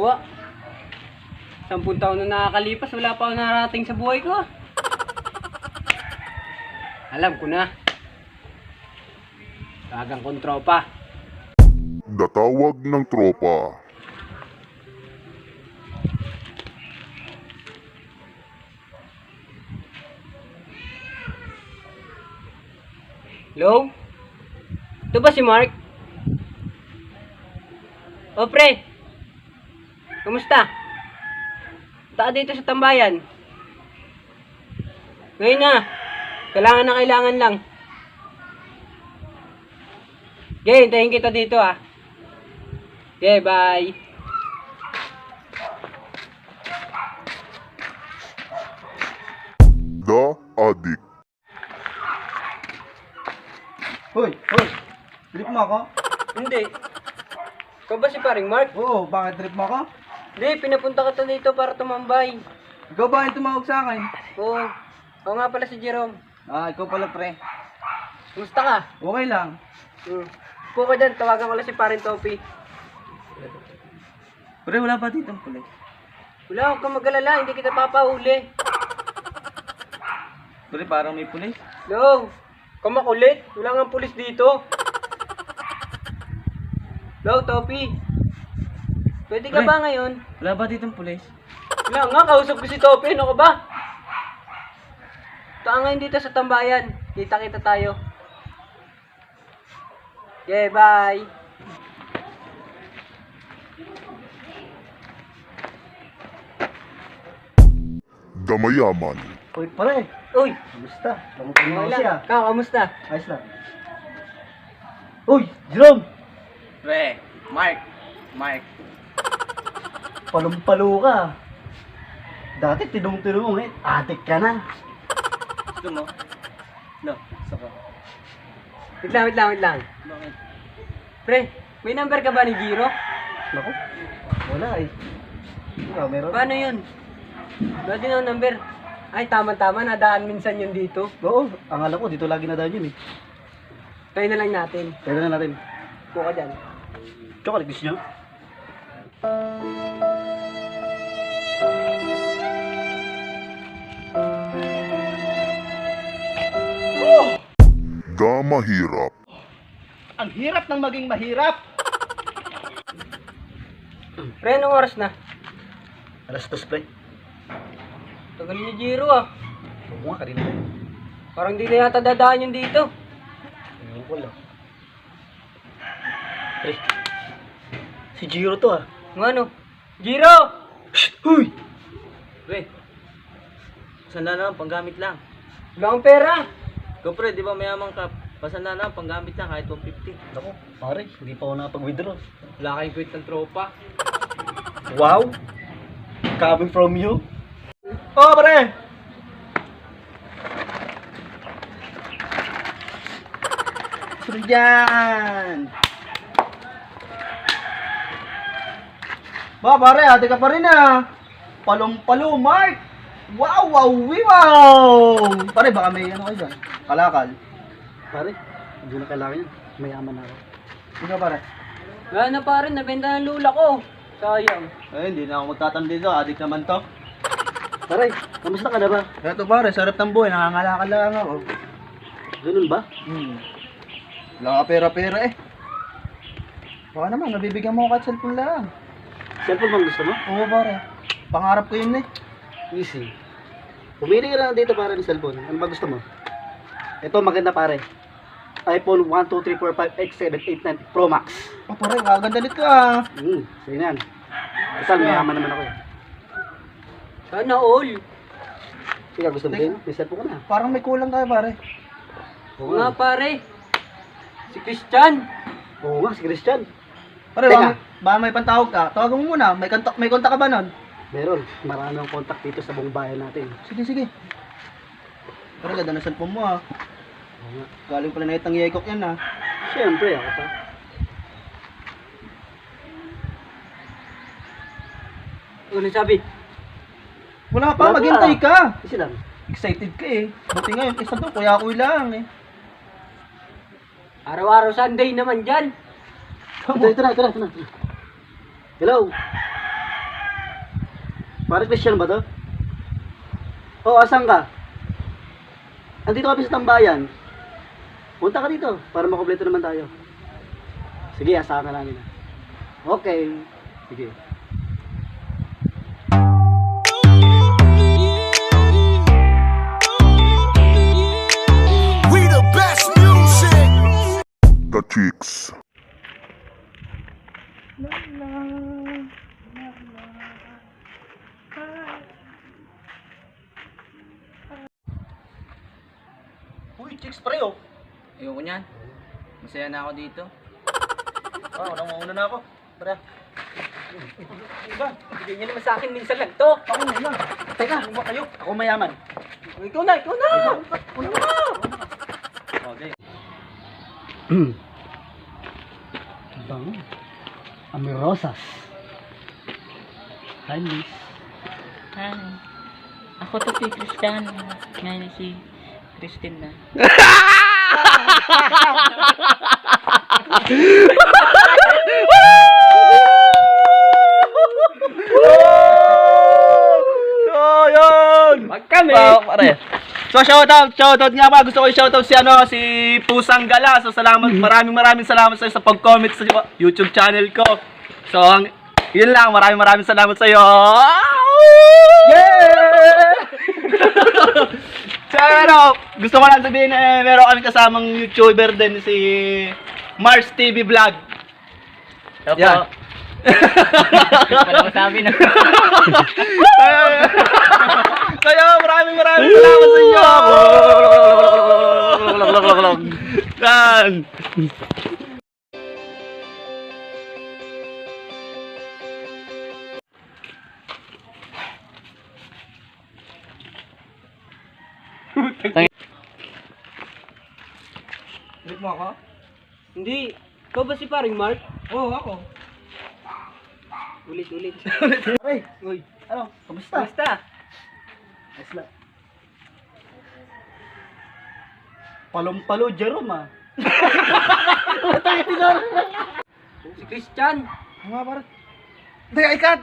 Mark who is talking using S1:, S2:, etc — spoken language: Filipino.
S1: ginagawa. 10 taon na nakakalipas, wala pa ako narating sa buhay ko. Alam ko na. Tagang kong tropa.
S2: Natawag ng tropa.
S1: Hello? Ito ba si Mark? O pre, kamusta? Taka dito sa tambayan. Ngayon na, kailangan lang. Okay, hintayin kita dito ah. Okay, bye.
S2: The Addict.
S3: Hoy! Trip mo ako?
S1: Hindi. Ikaw ba si paring Mark?
S3: Oo, bakit trip mo ako?
S1: Hindi, pinapunta ka dito para tumambay.
S3: Ikaw ba yung tumawag sa akin?
S1: Oo. Ako nga pala si Jerome.
S3: Ah, ikaw pala pre.
S1: Kumusta ka?
S3: Okay lang.
S1: Upo ka dyan, tawagan ko lang si paring Topi.
S3: Pre, wala ba dito ang pulis?
S1: Wala, huwag kang mag-alala, hindi kita papahuli.
S3: Pre, parang may pulis.
S1: No, kamakulit. Wala nga pulis dito. No, Topi. Pwede ka
S3: Pre.
S1: ba ngayon?
S3: Wala ba dito ang pulis?
S1: Wala nga, kausap ko si Topi. Ano ka ba? Taan ngayon dito sa tambayan. Kita-kita tayo. Okay, bye.
S2: Damayaman.
S3: Uy, pare.
S1: Uy,
S3: Kamusta? Kamusta mo siya?
S1: Ikaw, kamusta?
S3: Ayos lang. Uy, Jerome!
S1: Pre, Mark.
S3: Palumpalo ka. Dati tinong-tinong mo adik ka na.
S1: Gusto mo?
S3: No, saka.
S1: Wait lang.
S3: Bakit?
S1: Pre, may number ka ba ni Giro?
S3: Naku, wala eh. Ikaw, meron?
S1: Paano yun? Wala din ang number. Ay, tama-tama, nadaan minsan yun dito.
S3: Oo, ang alam ko, dito lagi na dahil yun eh.
S1: Try na lang natin.
S3: Kaya na natin.
S1: Upo ka dyan.
S3: Chocolate gusto nyo?
S2: Damahirap.
S3: Ang hirap ng maging mahirap.
S1: Pre, anong oras na?
S3: Alas 2 pre.
S1: Tagal ni Giro ah.
S3: Oo nga, kanina tayo.
S1: Parang di na yata dadaan yun dito.
S3: Ayun ko lang. Pre, si Giro to ah.
S1: Ng ano? Giro!
S3: Shh! Huy!
S4: Pre, pasan na naman, panggamit lang.
S1: Wala akong pera.
S4: Ikaw pre, di ba mayaman ka? Pasan na naman, panggamit lang kahit 150.
S3: Ako, pare, hindi pa ako nakapag-withdraw.
S1: Wala kayong quit ng tropa.
S3: Wow! Coming from you? Oh, pare! Sunod yan! Ba, pare, ate ka pa rin ah! Palong-palo, Mark! Wow, wow, wow! Pare, baka may ano kayo dyan? Kalakal. Pare, hindi na kailangan yan. Mayaman na ako. Ikaw, pare?
S1: Wala na pa rin, nabenta ng lula ko. Sayang.
S3: Ay, hindi na ako magtatanda dito. Adik naman to. Pare, kamusta ka na ba? Ito pare, sarap ng buhay. Nangangalakal lang ako. Ganun ba? Wala ka pera-pera eh. Baka naman, nabibigyan mo ako kahit cellphone lang. Cellphone bang gusto mo? Oo pare. Pangarap ko yun eh. Easy. Pumili ka lang dito pare ng cellphone. Ano ba gusto mo? Ito maganda pare. iPhone 1, 2, 3, 4, 5, X, 7, 8, 9 Pro Max. Oh pare, kaganda nito ah. Sige yan. Total, mayaman naman ako eh.
S1: Sana all.
S3: Ikaw gusto mo din? May cellphone ka na. Parang may kulang tayo pare.
S1: Oo nga pare. Si Christian.
S3: Oo nga, si Christian. Pare, ba may pantawag ka? Tawagan mo muna. May kontak ka ba nun? Meron. Marami ang kontak dito sa buong bayan natin. Sige. Pare, ganda na cellphone mo ah. Oo nga. Galing pala na itang yekok yan ah. Siyempre, ako pa.
S1: Ano sabi?
S3: Wala pa, maghintay ka.
S4: Kasi lang.
S3: Excited ka eh. Buti ngayon, isa doon, kuya-kuy lang eh.
S1: Araw-araw Sunday naman dyan.
S3: Ito na. Hello. Pare Christian ba to? Oo, asan ka? Andito kami sa tambayan. Punta ka dito para makompleto naman tayo. Sige, asahan ka namin. Okay. Sige.
S5: We the best music.
S2: The Chicks.
S3: Uy, chicks pre oh.
S4: Ayoko niyan. Masaya na ako dito.
S3: Unang-una na ako. Pre.
S1: Bigyan niyo naman sa akin minsan lang to.
S3: Ako na lang. Teka, ano ba kayo? Ako mayaman.
S1: Ikaw na, ikaw na. Una na.
S3: Okay. Bango. Amirosas. Hi, miss.
S6: Hi. Ako to si Christian. Ngayon si Christine na.
S3: Oh, yun!
S1: Wag kami.
S3: Pare. So shoutout nga ba, gusto ko i-shoutout si Pusang Gala. So salamat, maraming salamat sa iyo sa pag-comment sa YouTube channel ko. So yun lang, maraming salamat sa iyo. Yeah! So ano, gusto ko lang sabihin meron kami kasamang YouTuber din si Mars TV Vlog.
S1: Yan.
S6: Wala ko sabi na.
S3: Kaya maraming salamat sa inyo. Dan.
S1: Ulit mo ako? Hindi. Ikaw ba si paring Mark? Oo, ako. Ulit.
S3: Hey, uy, ano? Kamusta?
S1: Basta.
S3: Ayos lang. Palong-palo, Jerome ah.
S1: Si Christian.
S3: Nga parang. Hindi, ikat!